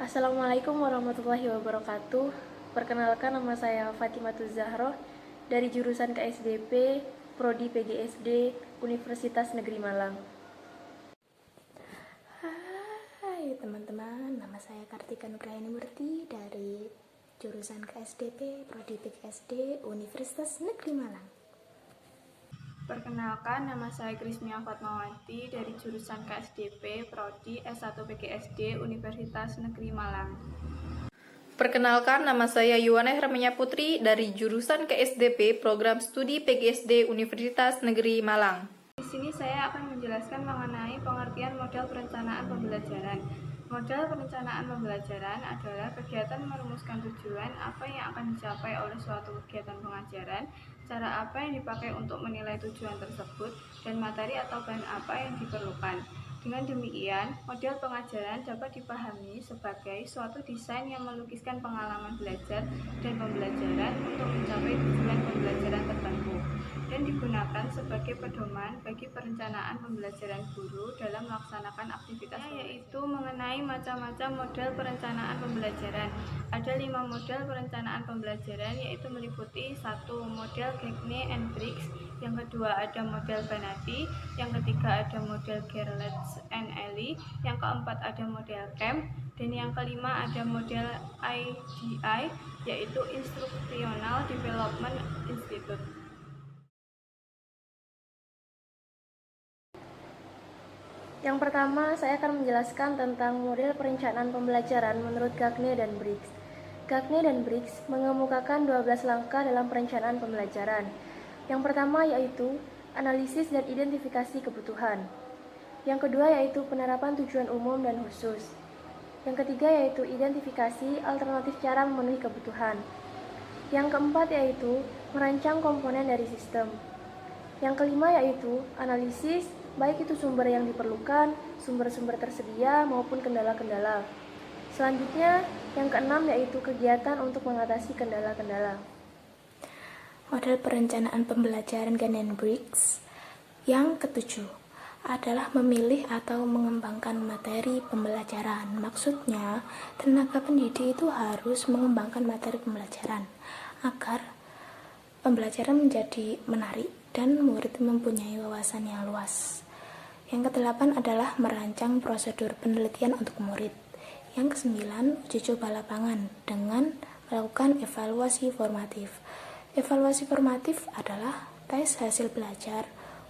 Assalamualaikum warahmatullahi wabarakatuh. Perkenalkan, nama saya Fatimatuz Zahroh dari jurusan KSDP, Prodi PGSD, Universitas Negeri Malang. Hai teman-teman, nama saya Kartika Nugrahini Murti dari jurusan KSDP, Prodi PGSD, Universitas Negeri Malang. Perkenalkan, nama saya Krismia Fatmawati dari jurusan KSDP, Prodi S1 PGSD, Universitas Negeri Malang. Perkenalkan, nama saya Yuwana Hermenya Putri dari jurusan KSDP, Program Studi PGSD Universitas Negeri Malang. Di sini saya akan menjelaskan mengenai pengertian model perencanaan pembelajaran. Model perencanaan pembelajaran adalah kegiatan merumuskan tujuan apa yang akan dicapai oleh suatu kegiatan pengajaran, cara apa yang dipakai untuk menilai tujuan tersebut, dan materi atau bahan apa yang diperlukan. Dengan demikian, model pengajaran dapat dipahami sebagai suatu desain yang melukiskan pengalaman belajar dan pembelajaran untuk mencapai tujuan pembelajaran tertentu, dan digunakan sebagai pedoman bagi perencanaan pembelajaran guru dalam melaksanakan aktivitas, yaitu mengenai macam-macam model perencanaan pembelajaran. Ada 5 model perencanaan pembelajaran, yaitu meliputi 1. Model Gagne and Briggs, yang kedua ada model Banati, yang ketiga ada model Gerlach and Ely, yang keempat ada model Kemp, dan yang kelima ada model IDI, yaitu Instructional Development Institute. Yang pertama, saya akan menjelaskan tentang model perencanaan pembelajaran menurut Gagne dan Briggs. Gagne dan Briggs mengemukakan 12 langkah dalam perencanaan pembelajaran. Yang pertama yaitu analisis dan identifikasi kebutuhan. Yang kedua yaitu penerapan tujuan umum dan khusus. Yang ketiga yaitu identifikasi alternatif cara memenuhi kebutuhan. Yang keempat yaitu merancang komponen dari sistem. Yang kelima yaitu analisis, baik itu sumber yang diperlukan, sumber-sumber tersedia, maupun kendala-kendala. Selanjutnya, yang keenam yaitu kegiatan untuk mengatasi kendala-kendala. Model perencanaan pembelajaran Gagne and Briggs yang ketujuh adalah memilih atau mengembangkan materi pembelajaran. Maksudnya, tenaga pendidik itu harus mengembangkan materi pembelajaran agar pembelajaran menjadi menarik dan murid mempunyai wawasan yang luas. Yang kedelapan adalah merancang prosedur penelitian untuk murid. Yang kesembilan, uji coba lapangan dengan melakukan evaluasi formatif. Evaluasi formatif adalah tes hasil belajar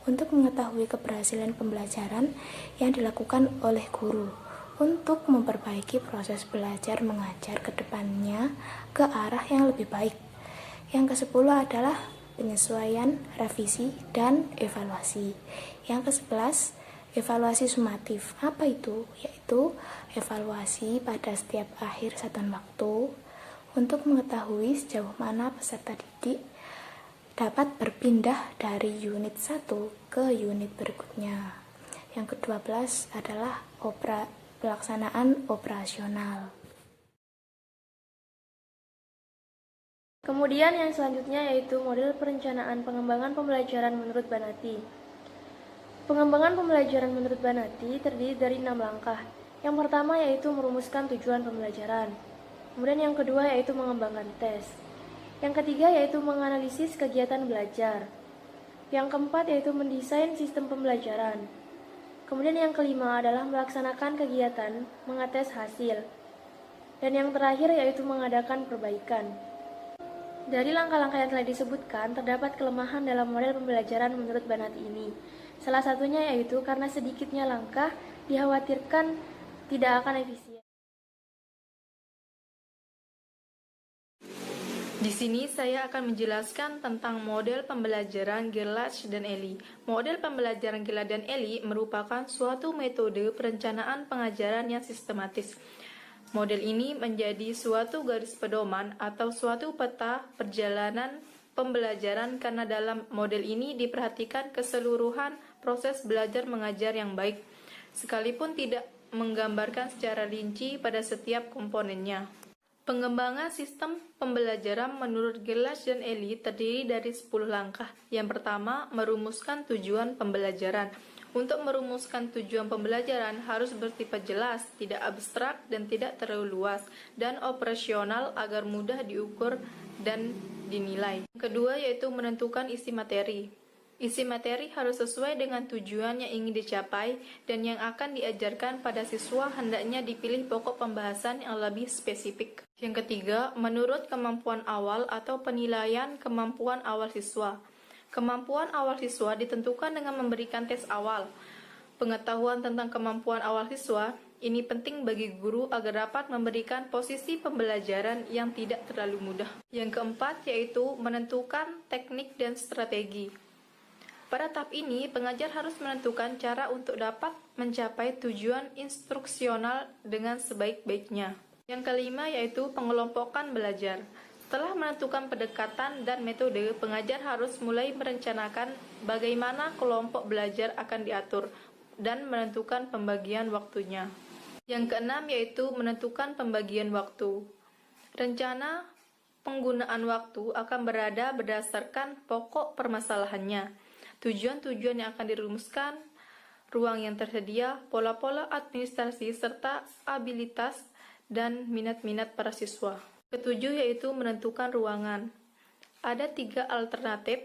untuk mengetahui keberhasilan pembelajaran yang dilakukan oleh guru untuk memperbaiki proses belajar mengajar ke depannya ke arah yang lebih baik. Yang ke-10 adalah penyesuaian, revisi, dan evaluasi. Yang ke-11, evaluasi sumatif. Apa itu? Yaitu evaluasi pada setiap akhir satuan waktu untuk mengetahui sejauh mana peserta didik dapat berpindah dari unit 1 ke unit berikutnya. Yang ke-12 adalah pelaksanaan operasional. Kemudian yang selanjutnya yaitu model perencanaan pengembangan pembelajaran menurut Banati. Pengembangan pembelajaran menurut Banati terdiri dari 6 langkah. Yang pertama yaitu merumuskan tujuan pembelajaran. Kemudian yang kedua yaitu mengembangkan tes. Yang ketiga yaitu menganalisis kegiatan belajar. Yang keempat yaitu mendesain sistem pembelajaran. Kemudian yang kelima adalah melaksanakan kegiatan mengetes hasil. Dan yang terakhir yaitu mengadakan perbaikan. Dari langkah-langkah yang telah disebutkan, terdapat kelemahan dalam model pembelajaran menurut Banati ini. Salah satunya yaitu karena sedikitnya langkah dikhawatirkan tidak akan efisien. Di sini saya akan menjelaskan tentang model pembelajaran Gerlach dan Ely. Model pembelajaran Gerlach dan Ely merupakan suatu metode perencanaan pengajaran yang sistematis. Model ini menjadi suatu garis pedoman atau suatu peta perjalanan pembelajaran karena dalam model ini diperhatikan keseluruhan proses belajar mengajar yang baik, sekalipun tidak menggambarkan secara rinci pada setiap komponennya. Pengembangan sistem pembelajaran menurut Gerlach dan Ely terdiri dari 10 langkah. Yang pertama, merumuskan tujuan pembelajaran. Untuk merumuskan tujuan pembelajaran harus bersifat jelas, tidak abstrak dan tidak terlalu luas, dan operasional agar mudah diukur dan dinilai. Kedua yaitu menentukan isi materi. Isi materi harus sesuai dengan tujuan yang ingin dicapai dan yang akan diajarkan pada siswa hendaknya dipilih pokok pembahasan yang lebih spesifik. Yang ketiga, menurut kemampuan awal atau penilaian kemampuan awal siswa. Kemampuan awal siswa ditentukan dengan memberikan tes awal. Pengetahuan tentang kemampuan awal siswa ini penting bagi guru agar dapat memberikan posisi pembelajaran yang tidak terlalu mudah. Yang keempat yaitu menentukan teknik dan strategi. Pada tahap ini, pengajar harus menentukan cara untuk dapat mencapai tujuan instruksional dengan sebaik-baiknya. Yang kelima yaitu pengelompokan belajar. Setelah menentukan pendekatan dan metode, pengajar harus mulai merencanakan bagaimana kelompok belajar akan diatur dan menentukan pembagian waktunya. Yang keenam yaitu menentukan pembagian waktu. Rencana penggunaan waktu akan berada berdasarkan pokok permasalahannya, tujuan-tujuan yang akan dirumuskan, ruang yang tersedia, pola-pola administrasi, serta abilitas dan minat-minat para siswa. Ketujuh yaitu menentukan ruangan. Ada 3 alternatif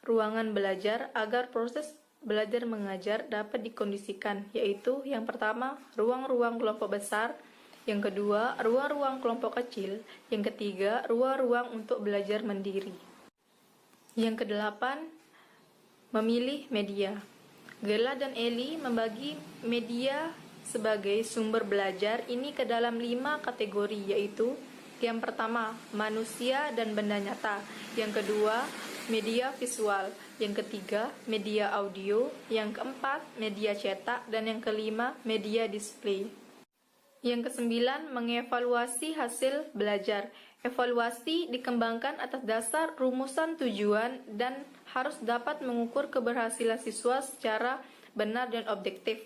ruangan belajar agar proses belajar mengajar dapat dikondisikan, yaitu yang pertama, ruang-ruang kelompok besar, yang kedua, ruang-ruang kelompok kecil, yang ketiga, ruang-ruang untuk belajar mandiri. Yang kedelapan, memilih media. Gerla dan Eli membagi media sebagai sumber belajar ini ke dalam 5 kategori, yaitu yang pertama, manusia dan benda nyata. Yang kedua, media visual. Yang ketiga, media audio. Yang keempat, media cetak. Dan yang kelima, media display. Yang kesembilan, mengevaluasi hasil belajar. Evaluasi dikembangkan atas dasar rumusan tujuan dan harus dapat mengukur keberhasilan siswa secara benar dan objektif.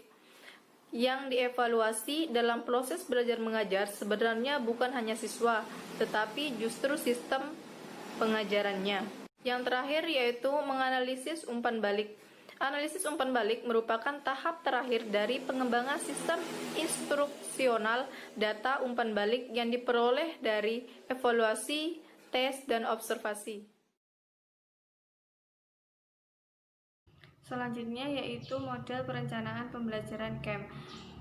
Yang dievaluasi dalam proses belajar mengajar sebenarnya bukan hanya siswa, tetapi justru sistem pengajarannya. Yang terakhir yaitu menganalisis umpan balik. Analisis umpan balik merupakan tahap terakhir dari pengembangan sistem instruksional data umpan balik yang diperoleh dari evaluasi, tes, dan observasi. Selanjutnya yaitu model perencanaan pembelajaran KEM.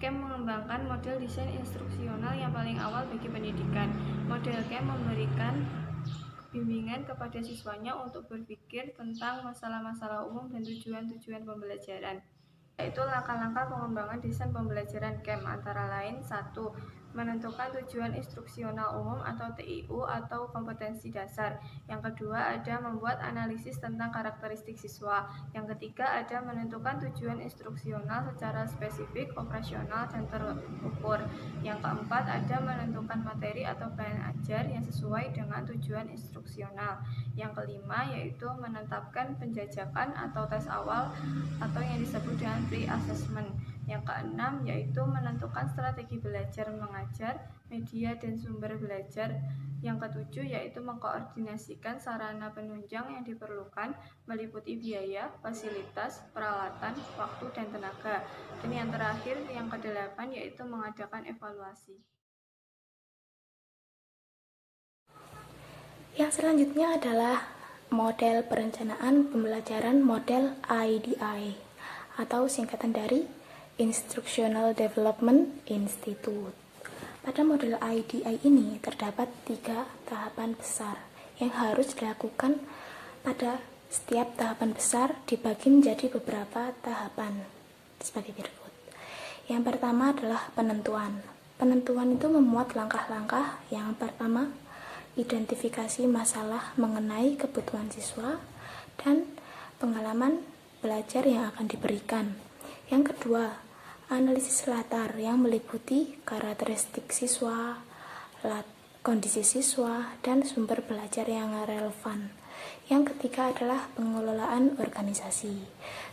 KEM mengembangkan model desain instruksional yang paling awal bagi pendidikan. Model KEM memberikan bimbingan kepada siswanya untuk berpikir tentang masalah-masalah umum dan tujuan-tujuan pembelajaran. Yaitu langkah-langkah pengembangan desain pembelajaran KEM antara lain 1. Menentukan tujuan instruksional umum atau TIU atau kompetensi dasar. Yang kedua ada membuat analisis tentang karakteristik siswa. Yang ketiga ada menentukan tujuan instruksional secara spesifik, operasional, dan terukur. Yang keempat ada menentukan materi atau plan ajar yang sesuai dengan tujuan instruksional. Yang kelima yaitu menetapkan penjajakan atau tes awal atau yang disebut dengan pre-assessment. Yang keenam yaitu menentukan strategi belajar mengajar, media dan sumber belajar. Yang ketujuh yaitu mengkoordinasikan sarana penunjang yang diperlukan meliputi biaya, fasilitas, peralatan, waktu, dan tenaga. Dan yang terakhir, yang kedelapan yaitu mengadakan evaluasi. Yang selanjutnya adalah model perencanaan pembelajaran model IDI atau singkatan dari Instructional Development Institute. Pada model IDI ini terdapat 3 tahapan besar yang harus dilakukan. Pada setiap tahapan besar dibagi menjadi beberapa tahapan sebagai berikut. Yang pertama adalah penentuan. Penentuan itu memuat langkah-langkah. Yang pertama, identifikasi masalah mengenai kebutuhan siswa dan pengalaman belajar yang akan diberikan. Yang kedua, analisis latar yang meliputi karakteristik siswa, kondisi siswa, dan sumber belajar yang relevan. Yang ketiga adalah pengelolaan organisasi.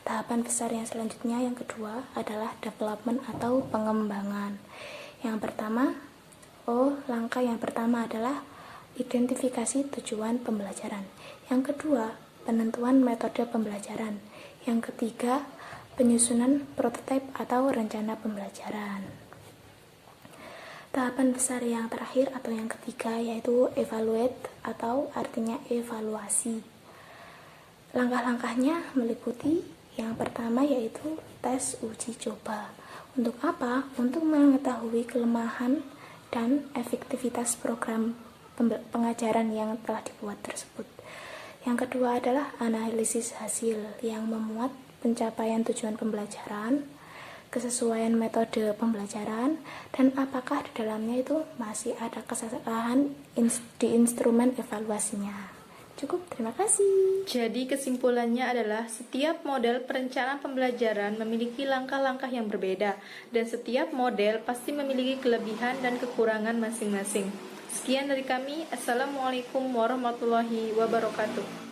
Tahapan besar yang selanjutnya yang kedua adalah development atau pengembangan. Langkah yang pertama adalah identifikasi tujuan pembelajaran. Yang kedua, penentuan metode pembelajaran. Yang ketiga, penyusunan prototipe atau rencana pembelajaran. Tahapan besar yang terakhir atau yang ketiga yaitu evaluate atau artinya evaluasi. Langkah-langkahnya meliputi yang pertama yaitu tes uji coba. Untuk apa? Untuk mengetahui kelemahan dan efektivitas program pengajaran yang telah dibuat tersebut. Yang kedua adalah analisis hasil yang memuat pencapaian tujuan pembelajaran, kesesuaian metode pembelajaran, dan apakah di dalamnya itu masih ada kesalahan di instrumen evaluasinya. Cukup, terima kasih. Jadi kesimpulannya adalah setiap model perencanaan pembelajaran memiliki langkah-langkah yang berbeda, dan setiap model pasti memiliki kelebihan dan kekurangan masing-masing. Sekian dari kami. Assalamualaikum warahmatullahi wabarakatuh.